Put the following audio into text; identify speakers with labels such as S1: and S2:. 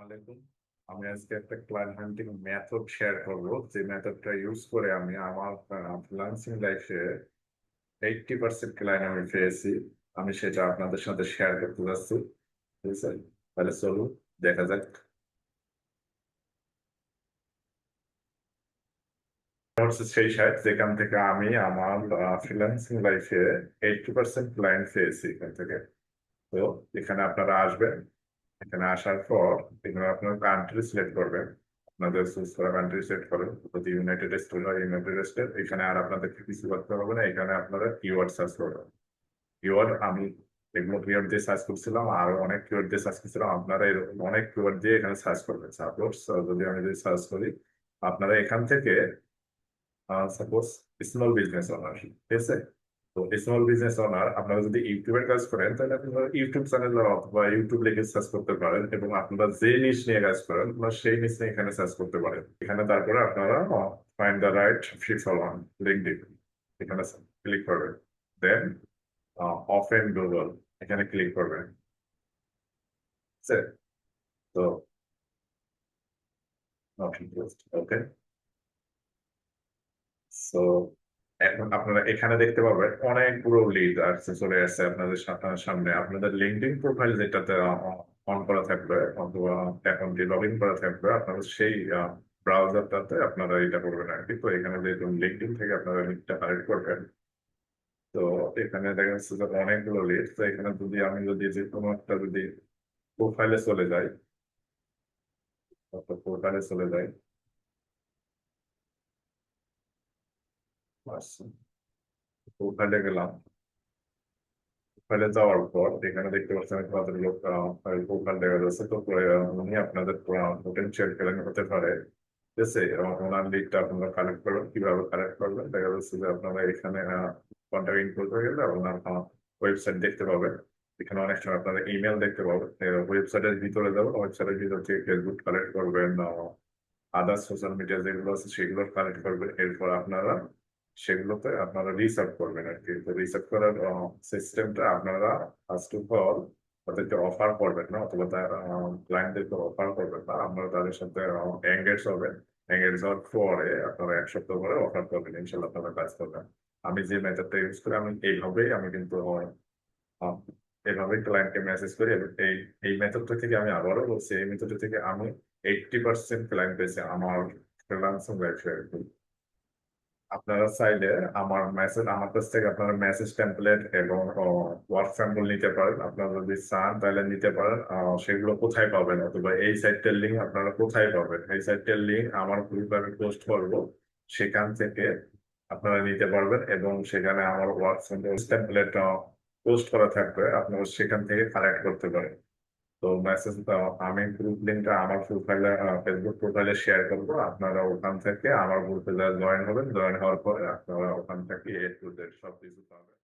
S1: আলাইকুম। আমি আজকে একটা ক্লায়েন্ট হান্টিং মেথড শেয়ার করব, যে মেথডটা ইউজ করে আমি আমার ফ্রিল্যান্সিং লাইফে 80% ক্লায়েন্ট আমি পেয়েছি। আমি সেটা আপনাদের সাথে শেয়ার করতে যাচ্ছি। ঠিক আছে, তাহলে চলুন দেখা যাক। এটা হচ্ছে সেই সাইট যেখান থেকে আমি আমার ফ্রিল্যান্সিং লাইফে 80% ক্লায়েন্ট পেয়েছি এখান থেকে। তো এখানে আপনারা আসবেন। এখানে আসার পর এখানে আপনার কান্ট্রি সিলেক্ট করবেন। আপনাদের চুজ করা কান্ট্রি সিলেক্ট করেন, যদি ইউনাইটেড স্টেট হয় ইউনাইটেড স্টেট। এখানে আর আপনাদের কিছু করতে হবে না, এখানে আপনারা কিওয়ার্ড সার্চ করবেন। কিওয়ার্ড আমি এগুলো কিওয়ার্ড দিয়ে সার্চ করছিলাম, আর অনেক কিওয়ার্ড দিয়ে সার্চ করছিলাম। আপনারা এরকম অনেক কিওয়ার্ড দিয়ে এখানে সার্চ করবেন। সাপোজ যদি সার্চ করি, আপনারা এখান থেকে সাপোজ স্মল বিজনেস ওনার, ঠিক আছে। তো স্মল বিজনেস ওনার আপনারা যদি ইউটিউবের কাজ করেন, তাহলে আপনারা ইউটিউব চ্যানেল অথবা ইউটিউব লিখে সার্চ করতে পারেন, এবং আপনারা যে নিশ নিয়ে কাজ করেন আপনারা সেই নিশ নিয়ে এখানে সার্চ করতে পারেন। এখানে তারপরে আপনারা find the right people on LinkedIn, এখানে ক্লিক করবেন। দেন ওপেন গুগল, এখানে ক্লিক করবেন। ঠিক আছে? তো ওকে, সো এখন আপনারা এখানে দেখতে পাবেন অনেকগুলো লিড আসছে, চলে আসছে আপনাদের সামনে। আপনাদের লিঙ্কডইন প্রোফাইল যেটাতে অন করা থাকবে অথবা অ্যাকাউন্টটি লগ ইন করা থাকবে, আপনারা সেই ব্রাউজারটাতে আপনারা এটা করবেন আর কি। তো এখানে যেহেতু লিঙ্কডইন থেকে আপনারা লিঙ্কটা কালেক্ট করবেন, তো এখানে দেখা যাচ্ছে যে অনেকগুলো লিড। তো এখানে আমি যে কোনো একটা যদি প্রোফাইলে চলে যাই, প্রোফাইলে চলে যাই, প্রোফাইলে গেলাম। ফাইলে যাওয়ার পর এখানে দেখতে পাচ্ছেন কতগুলো প্রোফাইল দেখা যাচ্ছে। তো উনি আপনাদের পোটেনশিয়াল ক্লায়েন্ট হতে পারে, ঠিক আছে। এবং ওনার লিডটা আপনারা কালেক্ট করবেন। কিভাবে কালেক্ট করবেন, দেখা যাচ্ছে যে আপনারা এখানে কন্ট্যাক্ট ইন করতে গেলে ওনার ওয়েবসাইট দেখতে পাবেন। এখানে অনেক সময় আপনারা ইমেল দেখতে পাবেন। ওয়েবসাইটের ভিতরে যাবেন, ওয়েবসাইটের ভিতর থেকে ফেসবুক কালেক্ট করবেন, আদার্স সোশ্যাল মিডিয়া যেগুলো আছে সেগুলো কালেক্ট করবেন। এরপর আপনারা সেগুলোতে আপনারা রিসার্চ করবেন আর কি। তো রিসার্চ করার সিস্টেমটা আপনারা ফার্স্ট অফ অল তাদেরকে অফার করবেন না, অথবা তার ক্লায়েন্টদেরকে অফার করবেন না। আপনারা তাদের সাথে এঙ্গেজ হবেন। এঙ্গেজ হওয়ার পরে আপনারা 1 সপ্তাহ পরে অফার করবেন, ইনশাল্লাহ আপনারা কাজ করবেন। আমি যে মেথডটা ইউজ করি, আমি কিন্তু আহ, এভাবেই ক্লায়েন্টকে মেসেজ করি। এবং এই মেথডটা থেকে আমি আবারও বলছি, এই মেথড থেকে আমি 80% ক্লায়েন্ট পেয়েছি আমার ফ্রিল্যান্সিং ব্যবসায়। আপনারা চাইলে আমার কাছ থেকে আপনারা মেসেজ টেমপ্লেট এবং ওয়ার্ক স্যাম্পল নিতে পারেন। আপনারা যদি চান তাহলে নিতে পারেন। সেগুলো কোথায় পাবেন, অথবা এই সাইটটার লিঙ্ক আপনারা কোথায় পাবেন, এই সাইটটার লিঙ্ক আমার গ্রুপে আমি পোস্ট করব, সেখান থেকে আপনারা নিতে পারবেন। এবং সেখানে আমার ওয়ার্ক স্যাম্পল টেমপ্লেট পোস্ট করা থাকবে, আপনারা সেখান থেকে কালেক্ট করতে পারেন। তো আমি গ্রুপ লিঙ্কটা আমার প্রোফাইলে, ফেসবুক প্রোফাইলে শেয়ার করবো। আপনারা ওখান থেকে আমার গ্রুপে জয়েন হবেন। জয়েন হওয়ার পরে আপনারা ওখান থেকে A to Z সবকিছু পাবেন।